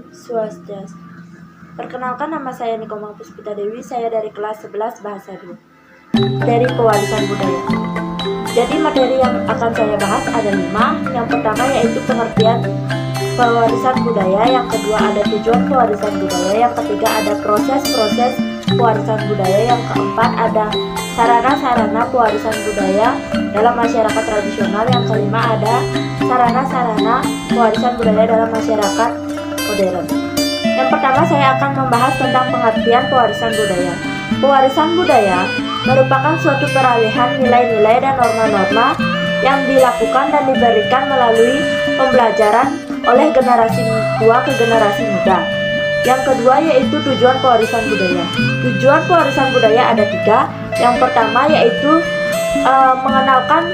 Swastiastu. Perkenalkan, nama saya Nikoma Puspita Dewi, saya dari kelas 11 Bahasa 2 dari pewarisan budaya. Jadi materi yang akan saya bahas ada 5. Yang pertama yaitu pengertian pewarisan budaya, yang kedua ada tujuan pewarisan budaya, yang ketiga ada proses-proses pewarisan budaya, yang keempat ada sarana-sarana pewarisan budaya dalam masyarakat tradisional, yang kelima ada sarana-sarana pewarisan budaya dalam masyarakat modern. Yang pertama saya akan membahas tentang pengertian pewarisan budaya. Pewarisan budaya merupakan suatu peralihan nilai-nilai dan norma-norma yang dilakukan dan diberikan melalui pembelajaran oleh generasi tua ke generasi muda. Yang kedua yaitu tujuan pewarisan budaya. Tujuan pewarisan budaya ada 3. Yang pertama yaitu mengenalkan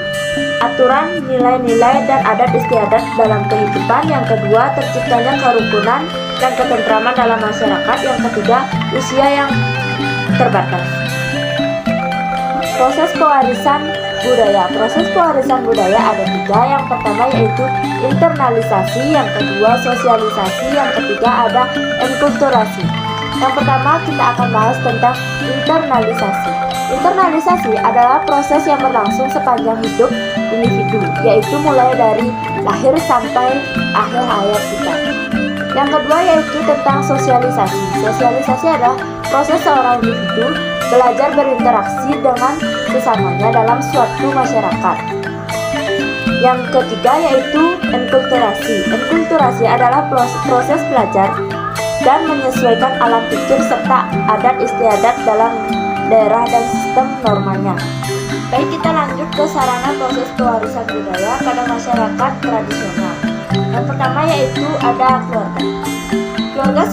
aturan, nilai-nilai, dan adat istiadat dalam kehidupan. Yang kedua, terciptanya kerukunan dan ketentraman dalam masyarakat. Yang ketiga, usia yang terbatas. Proses pewarisan budaya. Proses pewarisan budaya ada 3. Yang pertama yaitu internalisasi, yang kedua sosialisasi, yang ketiga ada enkulturasi. Yang pertama kita akan bahas tentang internalisasi. Internalisasi adalah proses yang berlangsung sepanjang hidup individu, yaitu mulai dari lahir sampai akhir hayat kita. Yang kedua yaitu tentang sosialisasi. Sosialisasi adalah proses seorang individu belajar berinteraksi dengan sesamanya dalam suatu masyarakat. Yang ketiga yaitu enkulturasi. Enkulturasi adalah proses belajar dan menyesuaikan alam pikir serta adat istiadat dalam daerah dan sistem normanya. Baik, kita lanjut ke sarana proses pewarisan budaya pada masyarakat tradisional. Yang pertama yaitu ada keluarga. Keluarga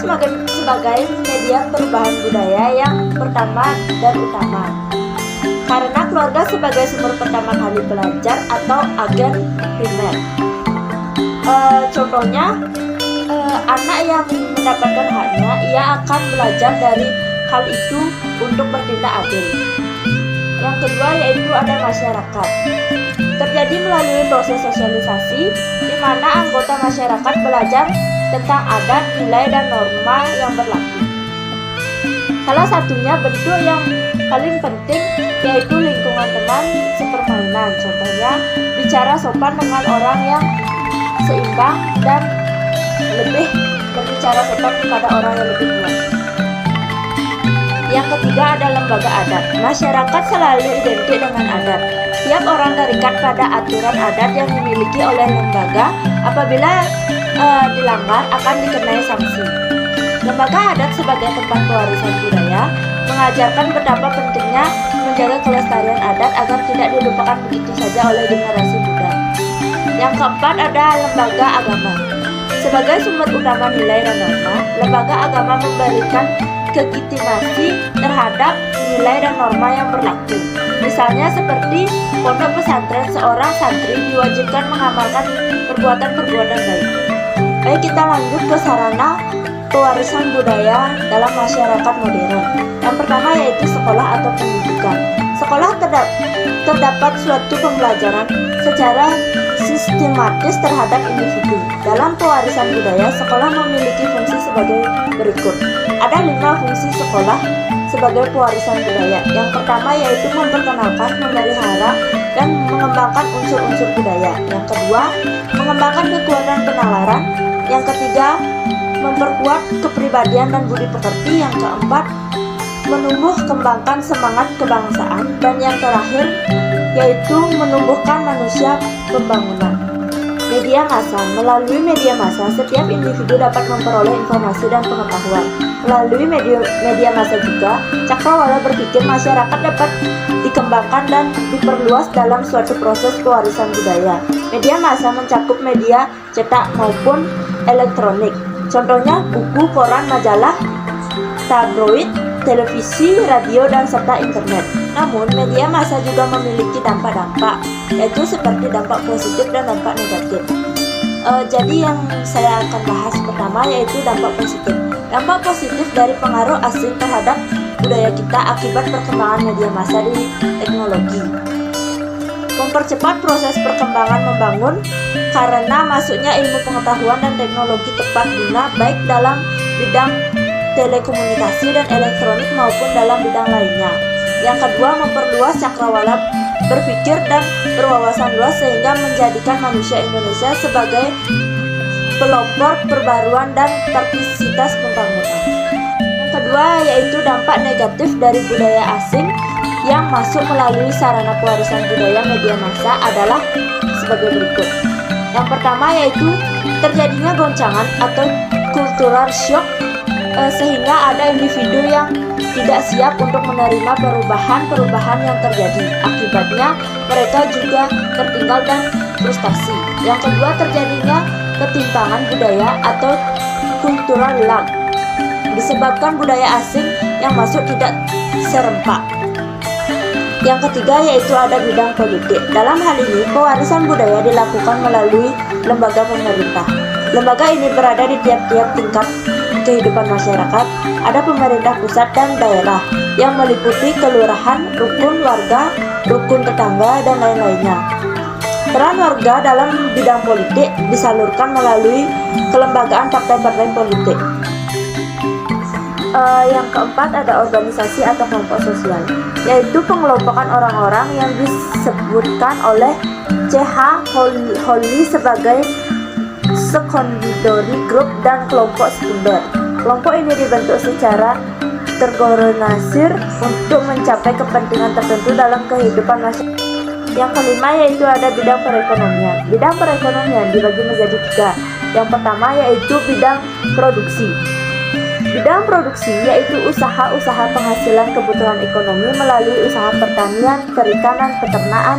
sebagai media perubahan budaya yang pertama dan utama. Karena keluarga sebagai sumber pertama kali belajar atau agen primer. Contohnya, anak yang mendapatkan haknya, ia akan belajar dari hal itu untuk bertindak adil. Yang kedua yaitu ada masyarakat. Terjadi melalui proses sosialisasi, di mana anggota masyarakat belajar tentang adat, nilai, dan norma yang berlaku. Salah satunya bentuk yang paling penting yaitu lingkungan teman sepermainan. Contohnya, bicara sopan dengan orang yang seimbang dan lebih berbicara sopan kepada orang yang lebih tua. Yang ketiga ada lembaga adat. Masyarakat selalu identik dengan adat. Setiap orang terikat pada aturan adat yang dimiliki oleh lembaga. Apabila dilanggar akan dikenai sanksi. Lembaga adat sebagai tempat pewarisan budaya mengajarkan betapa pentingnya menjaga kelestarian adat agar tidak dilupakan begitu saja oleh generasi muda. Yang keempat ada lembaga agama. Sebagai sumber utama nilai dan norma, lembaga agama memberikan legitimasi terhadap nilai dan norma yang berlaku. Misalnya seperti pondok pesantren, seorang santri diwajibkan mengamalkan perbuatan-perbuatan baik. Baik, kita lanjut ke sarana pewarisan budaya dalam masyarakat modern. Yang pertama yaitu sekolah atau pendidikan. Sekolah terdapat suatu pembelajaran secara sistematis terhadap individu. Dalam pewarisan budaya, sekolah memiliki fungsi sebagai berikut. Ada 5 fungsi sekolah sebagai pewarisan budaya. Yang pertama yaitu memperkenalkan, memelihara, dan mengembangkan unsur-unsur budaya. Yang kedua, mengembangkan kekuatan penalaran. Yang ketiga, memperkuat kepribadian dan budi pekerti. Yang keempat, menumbuh kembangkan semangat kebangsaan. Dan yang terakhir yaitu menumbuhkan manusia pembangunan. Media massa. Melalui media massa, setiap individu dapat memperoleh informasi dan pengetahuan. Melalui media massa juga, cakrawala berpikir masyarakat dapat dikembangkan dan diperluas dalam suatu proses pewarisan budaya. Media massa mencakup media cetak maupun elektronik. Contohnya buku, koran, majalah, tabloid, televisi, radio, dan serta internet. Namun, media massa juga memiliki dampak-dampak, yaitu seperti dampak positif dan dampak negatif. Jadi yang saya akan bahas pertama yaitu dampak positif. Dampak positif dari pengaruh asing terhadap budaya kita akibat perkembangan media massa di teknologi. mempercepat proses perkembangan membangun karena masuknya ilmu pengetahuan dan teknologi tepat guna baik dalam bidang telekomunikasi dan elektronik maupun dalam bidang lainnya. Yang kedua, memperluas cakrawala berpikir dan berwawasan luas sehingga menjadikan manusia Indonesia sebagai pelopor perbaruan dan partisitas pembangunan. Yang kedua yaitu dampak negatif dari budaya asing yang masuk melalui sarana pewarisan budaya media massa adalah sebagai berikut. Yang pertama yaitu terjadinya goncangan atau cultural shock sehingga ada individu yang tidak siap untuk menerima perubahan-perubahan yang terjadi. Akibatnya mereka juga tertinggal dan frustasi. Yang kedua, terjadinya ketimpangan budaya atau cultural lag disebabkan budaya asing yang masuk tidak serempak. Yang ketiga yaitu ada bidang politik. Dalam hal ini pewarisan budaya dilakukan melalui lembaga pemerintah. Lembaga ini berada di tiap-tiap tingkat kehidupan masyarakat. Ada pemerintah pusat dan daerah yang meliputi kelurahan, rukun warga, rukun tetangga, dan lain-lainnya. Peran warga dalam bidang politik disalurkan melalui kelembagaan partai-partai politik. Yang keempat ada organisasi atau kelompok sosial, yaitu pengelompokan orang-orang yang disebutkan oleh C.H. Holly sebagai secondary group dan kelompok sekunder. Kelompok ini dibentuk secara terorganisir untuk mencapai kepentingan tertentu dalam kehidupan masyarakat. Yang kelima yaitu ada bidang perekonomian. Bidang perekonomian dibagi menjadi tiga. Yang pertama yaitu bidang produksi. Bidang produksi yaitu usaha-usaha penghasilan kebutuhan ekonomi melalui usaha pertanian, perikanan, peternakan,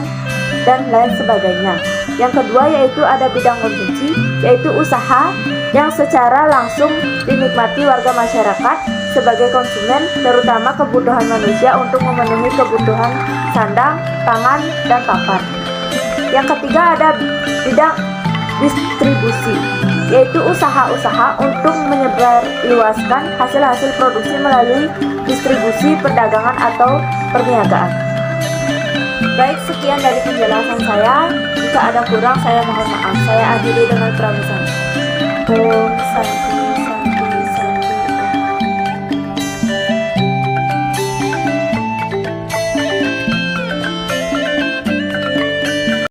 dan lain sebagainya. Yang kedua yaitu ada bidang konsumsi, yaitu usaha yang secara langsung dinikmati warga masyarakat sebagai konsumen, terutama kebutuhan manusia untuk memenuhi kebutuhan sandang, pangan, dan papan. Yang ketiga ada bidang distribusi, yaitu usaha-usaha untuk menyebarluaskan hasil-hasil produksi melalui distribusi, perdagangan, atau perniagaan. Baik, sekian dari penjelasan saya. Jika ada kurang, saya mohon maaf. Saya akhiri dengan pramila. Om Santi.